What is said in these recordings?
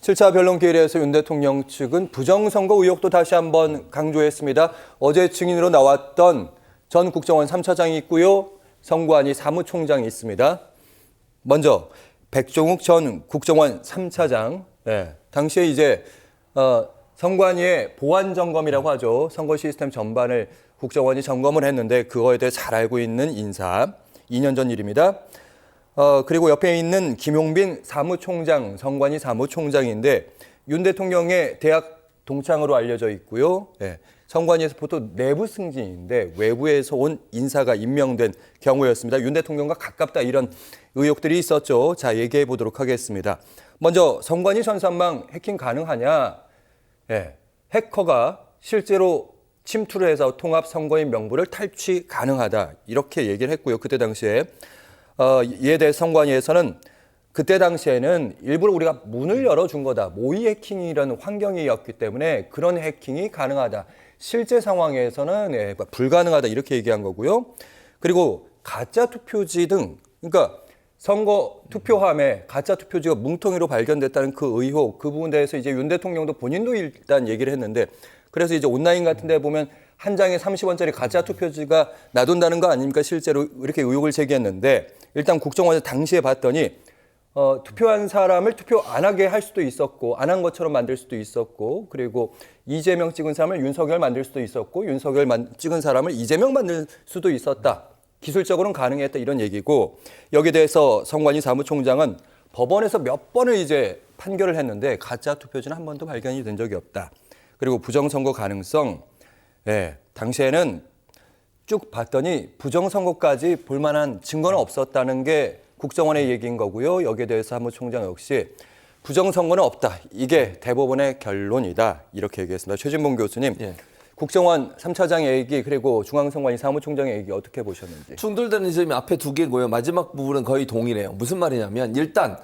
7차 변론기일에서 윤 대통령 측은 부정선거 의혹도 다시 한번 강조했습니다. 어제 증인으로 나왔던 전 국정원 3차장이 있고요. 성관이 사무총장이 있습니다. 먼저 백종욱 전 국정원 3차장. 당시에 이제 성관이의 보안 점검이라고 하죠. 선거 시스템 전반을 국정원이 점검을 했는데 그거에 대해 잘 알고 있는 인사. 2년 전 일입니다. 그리고 옆에 있는 김용빈 사무총장, 성관이 사무총장인데 윤 대통령의 대학 동창으로 알려져 있고요. 성관이에서 보통 내부 승진인데 외부에서 온 인사가 임명된 경우였습니다. 윤 대통령과 가깝다 이런 의혹들이 있었죠. 자, 얘기해 보도록 하겠습니다. 먼저 성관이 전산망 해킹 가능하냐? 해커가 실제로 침투를 해서 통합 선거인 명부를 탈취 가능하다 이렇게 얘기를 했고요. 그때 당시에 이에 대해 성관위에서는 그때 당시에는 일부러 우리가 문을 열어준 거다. 모의 해킹이라는 환경이었기 때문에 그런 해킹이 가능하다. 실제 상황에서는 불가능하다 이렇게 얘기한 거고요. 그리고 가짜 투표지 등 그러니까 선거 투표함에 가짜 투표지가 뭉텅이로 발견됐다는 그 의혹 그 부분에 대해서 이제 윤 대통령도 본인도 일단 얘기를 했는데 그래서 이제 온라인 같은 데 보면 한 장에 30원짜리 가짜 투표지가 놔둔다는 거 아닙니까? 실제로 이렇게 의혹을 제기했는데 일단 국정원에서 당시에 봤더니 투표한 사람을 투표 안 하게 할 수도 있었고 안 한 것처럼 만들 수도 있었고 그리고 이재명 찍은 사람을 윤석열 만들 수도 있었고 윤석열 찍은 사람을 이재명 만들 수도 있었다. 기술적으로는 가능했다 이런 얘기고 여기에 대해서 성관이 사무총장은 법원에서 몇 번을 이제 판결을 했는데 가짜 투표지는 한 번도 발견이 된 적이 없다. 그리고 부정선거 가능성 당시에는 쭉 봤더니 부정선거까지 볼 만한 증거는 없었다는 게 국정원의 얘기인 거고요. 여기에 대해서 사무총장 역시 부정선거는 없다. 이게 대법원의 결론이다. 이렇게 얘기했습니다. 최진봉 교수님, 국정원 3차장의 얘기 그리고 중앙선관위 사무총장의 얘기 어떻게 보셨는지. 충돌되는 점이 앞에 두 개고요. 마지막 부분은 거의 동일해요. 무슨 말이냐면 일단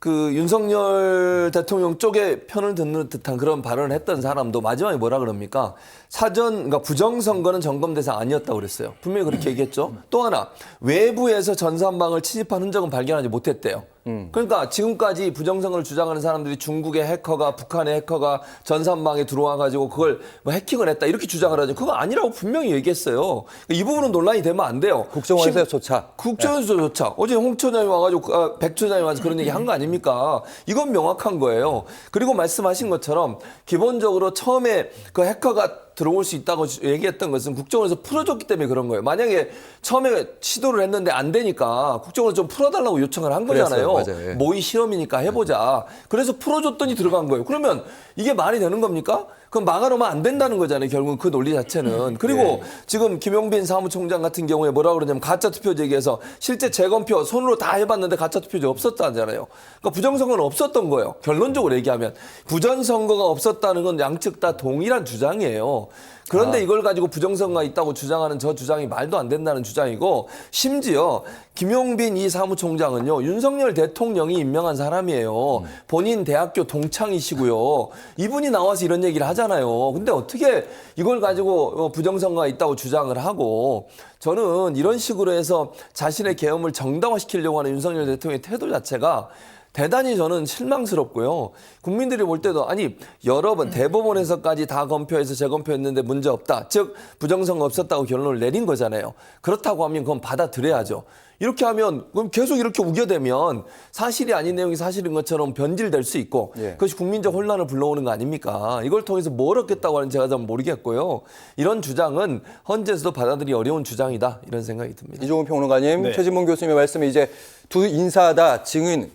그 윤석열 대통령 쪽에 편을 듣는 듯한 그런 발언을 했던 사람도 마지막에 뭐라 그럽니까? 그러니까 부정선거는 점검 대상 아니었다고 그랬어요. 분명히 그렇게 얘기했죠. 또 하나, 외부에서 전산망을 침입한 흔적은 발견하지 못했대요. 그러니까 지금까지 부정선거를 주장하는 사람들이 중국의 해커가, 북한의 해커가 전산망에 들어와가지고 그걸 뭐 해킹을 했다 이렇게 주장을 하죠. 그거 아니라고 분명히 얘기했어요. 이 부분은 논란이 되면 안 돼요. 국정원에서조차. 국정원에서조차. 어제 홍 처장이 와가지고 백 처장이 와서 그런 얘기 한 거 아닙니까? 이건 명확한 거예요. 그리고 말씀하신 것처럼 기본적으로 처음에 그 해커가 들어올 수 있다고 얘기했던 것은 국정원에서 풀어줬기 때문에 그런 거예요. 만약에 처음에 시도를 했는데 안 되니까 국정원에서 좀 풀어달라고 요청을 한 거잖아요. 맞아요. 모의 실험이니까 해보자. 그래서 풀어줬더니 들어간 거예요. 그러면 이게 말이 되는 겁니까? 그럼 막아놓으면 안 된다는 거잖아요. 결국은 그 논리 자체는. 그리고 지금 김용빈 사무총장 같은 경우에 뭐라고 그러냐면 가짜 투표지 얘기해서 실제 재검표 손으로 다 해봤는데 가짜 투표지 없었다잖아요. 그러니까 부정선거는 없었던 거예요. 결론적으로 얘기하면. 부정선거가 없었다는 건 양측 다 동일한 주장이에요. 그런데 이걸 가지고 부정선거가 있다고 주장하는 저 주장이 말도 안 된다는 주장이고 심지어 김용빈 이 사무총장은요. 윤석열 대통령이 임명한 사람이에요. 본인 대학교 동창이시고요. 이분이 나와서 이런 얘기를 하잖아요. 근데 어떻게 이걸 가지고 부정선거가 있다고 주장을 하고 저는 이런 식으로 해서 자신의 계엄을 정당화시키려고 하는 윤석열 대통령의 태도 자체가 대단히 저는 실망스럽고요. 국민들이 볼 때도 아니 여러 번 대법원에서까지 다 검표해서 재검표했는데 문제 없다. 즉 부정선거 없었다고 결론을 내린 거잖아요. 그렇다고 하면 그건 받아들여야죠. 이렇게 하면 그럼 계속 이렇게 우겨대면 사실이 아닌 내용이 사실인 것처럼 변질될 수 있고 그것이 국민적 혼란을 불러오는 거 아닙니까? 이걸 통해서 뭘 얻겠다고 하는지 제가 잘 모르겠고요. 이런 주장은 헌재에서도 받아들이기 어려운 주장이다. 이런 생각이 듭니다. 이종훈 평론가님, 최진봉 교수님의 말씀이 이제 두 인사다 증인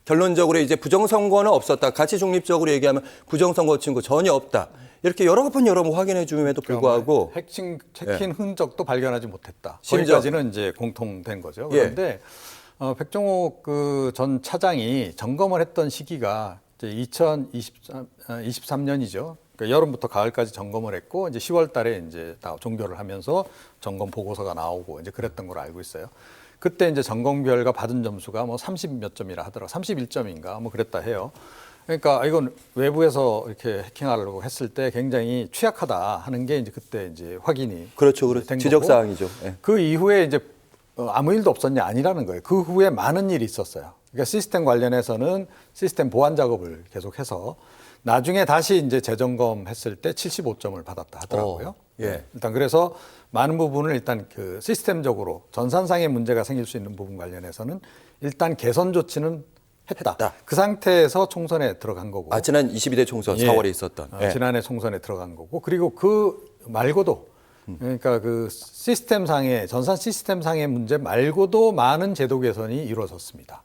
결론적으로 이제 부정선거는 없었다. 가치 중립적으로 얘기하면 부정선거 증거 전혀 없다. 이렇게 여러 번 확인해 줌에도 불구하고 해킹 흔적도 발견하지 못했다. 심지어. 거기까지는 이제 공통된 거죠. 그런데 백종욱 그 전 차장이 점검을 했던 시기가 이제 2023년이죠. 그러니까 여름부터 가을까지 점검을 했고 이제 10월 달에 이제 다 종결을 하면서 점검 보고서가 나오고 이제 그랬던 걸로 알고 있어요. 그때 이제 점검 결과 받은 점수가 뭐 30 몇 점이라 하더라고. 31점인가 뭐 그랬다 해요. 그러니까 이건 외부에서 이렇게 해킹하려고 했을 때 굉장히 취약하다 하는 게 이제 그때 이제 확인이 그렇죠. 된 지적 거고. 사항이죠. 그 이후에 이제 아무 일도 없었냐 아니라는 거예요. 그 후에 많은 일이 있었어요. 그러니까 시스템 관련해서는 시스템 보안 작업을 계속해서 나중에 다시 이제 재점검했을 때 75점을 받았다 하더라고요. 예. 일단 그래서 많은 부분을 일단 그 시스템적으로 전산상의 문제가 생길 수 있는 부분 관련해서는 일단 개선 조치는 했다. 그 상태에서 총선에 들어간 거고. 아, 지난 22대 총선 4월에 있었던. 예. 지난해 총선에 들어간 거고. 그리고 그 말고도 그러니까 그 시스템상의 전산 시스템상의 문제 말고도 많은 제도 개선이 이루어졌습니다.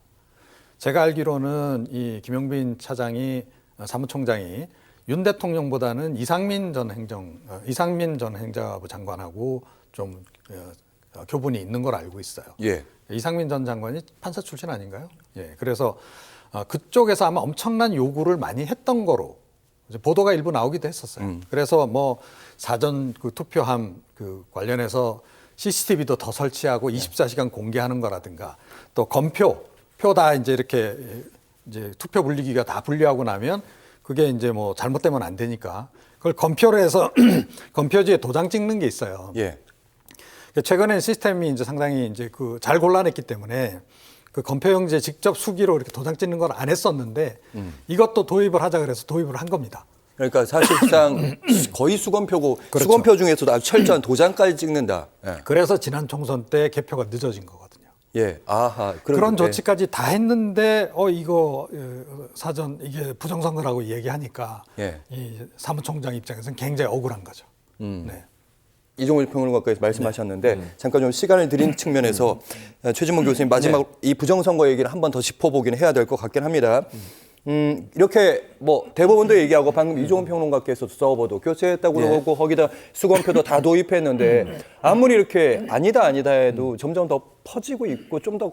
제가 알기로는 이 김용빈 차장이 사무총장이 윤 대통령보다는 이상민 전 행정부 장관하고 좀 교분이 있는 걸 알고 있어요. 예. 이상민 전 장관이 판사 출신 아닌가요? 예. 그래서 그쪽에서 아마 엄청난 요구를 많이 했던 거로 이제 보도가 일부 나오기도 했었어요. 그래서 뭐 사전 그 투표함 그 관련해서 CCTV도 더 설치하고 24시간 공개하는 거라든가 또 검표 표 다 이제 이렇게 이제 투표 분리기가 다 분리하고 나면 그게 이제 뭐 잘못되면 안 되니까 그걸 검표로 해서 검표지에 도장 찍는 게 있어요. 예. 최근에 시스템이 이제 상당히 이제 그 잘 골라냈기 때문에 그 검표용지에 직접 수기로 이렇게 도장 찍는 걸 안 했었는데 이것도 도입을 하자 그래서 도입을 한 겁니다. 그러니까 사실상 거의 수검표고 그렇죠. 수검표 중에서도 아주 철저한 도장까지 찍는다. 예. 그래서 지난 총선 때 개표가 늦어진 거거든요. 예. 아하. 그런 조치까지 다 했는데 이거 사전 이게 부정선거라고 얘기하니까 예. 이 사무총장 입장에서는 굉장히 억울한 거죠. 네. 이종일 평론가께서 말씀하셨는데 잠깐 좀 시간을 드린 측면에서 최진봉 교수님 마지막으로 이 부정선거 얘기를 한 번 더 짚어보긴 해야 될 것 같긴 합니다. 이렇게 뭐 대법원도 얘기하고 방금 이종훈 평론가께서 서버도 교체했다고 그러고 거기다 수검표도 다 도입했는데 아무리 이렇게 아니다 해도 점점 더 퍼지고 있고 좀 더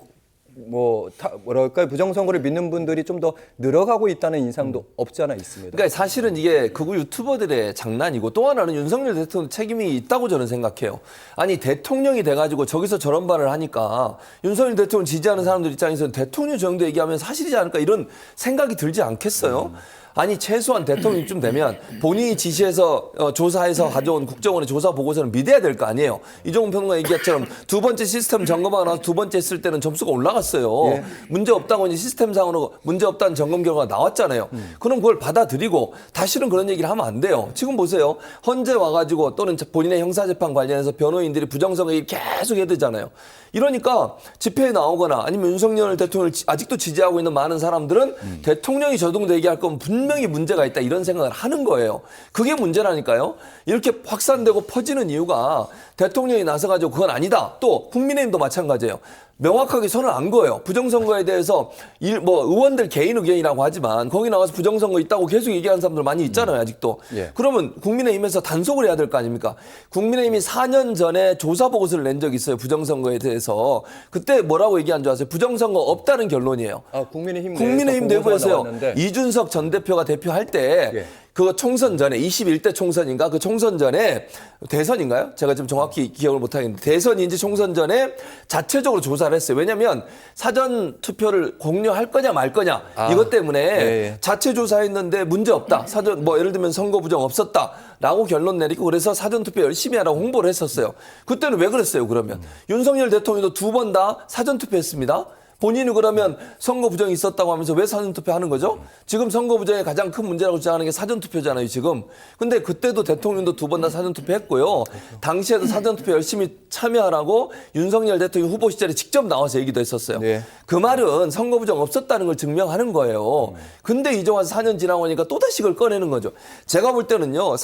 뭐랄까요 부정선거를 믿는 분들이 좀 더 늘어가고 있다는 인상도 없지 않아 있습니다. 그러니까 사실은 이게 극우 유튜버들의 장난이고 또 하나는 윤석열 대통령 책임이 있다고 저는 생각해요. 아니 대통령이 돼가지고 저기서 저런 말을 하니까 윤석열 대통령 지지하는 사람들 입장에서는 대통령 정도 얘기하면 사실이지 않을까 이런 생각이 들지 않겠어요? 아니 최소한 대통령쯤 되면 본인이 지시해서 조사해서 가져온 국정원의 조사 보고서는 믿어야 될 거 아니에요. 이종훈 평론가 얘기했처럼 두 번째 시스템 점검하고 나서 두 번째 했을 때는 점수가 올라갔어요. 예. 문제 없다고 이제 시스템상으로 문제 없다는 점검 결과가 나왔잖아요. 그럼 그걸 받아들이고 다시는 그런 얘기를 하면 안 돼요. 지금 보세요. 헌재 와가지고 또는 본인의 형사재판 관련해서 변호인들이 부정선거 얘기 계속 해대잖아요. 이러니까 집회에 나오거나 아니면 윤석열 대통령을 아직도 지지하고 있는 많은 사람들은 대통령이 저 정도 얘기할 거면 분명히 문제가 있다 이런 생각을 하는 거예요. 그게 문제라니까요. 이렇게 확산되고 퍼지는 이유가 대통령이 나서가지고 그건 아니다. 또 국민의힘도 마찬가지예요. 명확하게 선을 안 거예요. 부정선거에 대해서 의원들 개인 의견이라고 하지만 거기 나와서 부정선거 있다고 계속 얘기하는 사람들 많이 있잖아요. 아직도. 예. 그러면 국민의힘에서 단속을 해야 될 거 아닙니까? 국민의힘이 4년 전에 조사 보고서를 낸 적이 있어요. 부정선거에 대해서. 그때 뭐라고 얘기한 줄 아세요? 부정선거 없다는 결론이에요. 아, 국민의힘 내부에서요. 나왔는데. 이준석 전 대표가 대표할 때 예. 그 총선 전에 21대 총선인가 그 총선 전에 대선인가요? 제가 지금 정확히 기억을 못하겠는데 대선인지 총선 전에 자체적으로 조사를 했어요. 왜냐하면 사전 투표를 공유할 거냐 말 거냐 이것 때문에 예. 자체 조사했는데 문제 없다. 사전 예를 들면 선거 부정 없었다라고 결론 내리고 그래서 사전 투표 열심히 하라고 홍보를 했었어요. 그때는 왜 그랬어요? 그러면 윤석열 대통령도 두 번 다 사전 투표했습니다. 본인이 그러면 선거 부정이 있었다고 하면서 왜 사전투표 하는 거죠? 지금 선거 부정의 가장 큰 문제라고 주장하는 게 사전투표잖아요, 지금. 근데 그때도 대통령도 두 번 다 사전투표 했고요. 당시에도 사전투표 열심히 참여하라고 윤석열 대통령 후보 시절에 직접 나와서 얘기도 했었어요. 네. 그 말은 선거 부정 없었다는 걸 증명하는 거예요. 근데 이제 와서 4년 지나고 나니까 또다시 그걸 꺼내는 거죠. 제가 볼 때는요,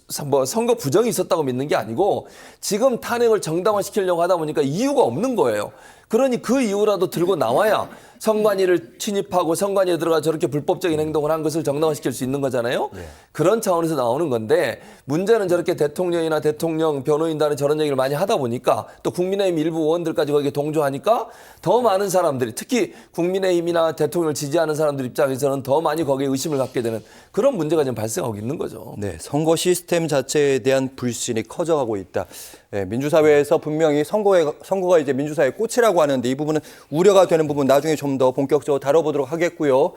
선거 부정이 있었다고 믿는 게 아니고 지금 탄핵을 정당화시키려고 하다 보니까 이유가 없는 거예요. 그러니 그 이유라도 들고 나와야 선관위를 침입하고 선관위에 들어가 저렇게 불법적인 행동을 한 것을 정당화시킬 수 있는 거잖아요. 네. 그런 차원에서 나오는 건데 문제는 저렇게 대통령이나 대통령 변호인단은 저런 얘기를 많이 하다 보니까 또 국민의힘 일부 의원들까지 거기에 동조하니까 더 많은 사람들이 특히 국민의힘이나 대통령을 지지하는 사람들 입장에서는 더 많이 거기에 의심을 갖게 되는 그런 문제가 지금 발생하고 있는 거죠. 네, 선거 시스템 자체에 대한 불신이 커져가고 있다. 네, 민주사회에서 분명히 선거가 이제 민주사회의 꽃이라고 하는데 이 부분은 우려가 되는 부분 나중에 좀 더 본격적으로 다뤄보도록 하겠고요.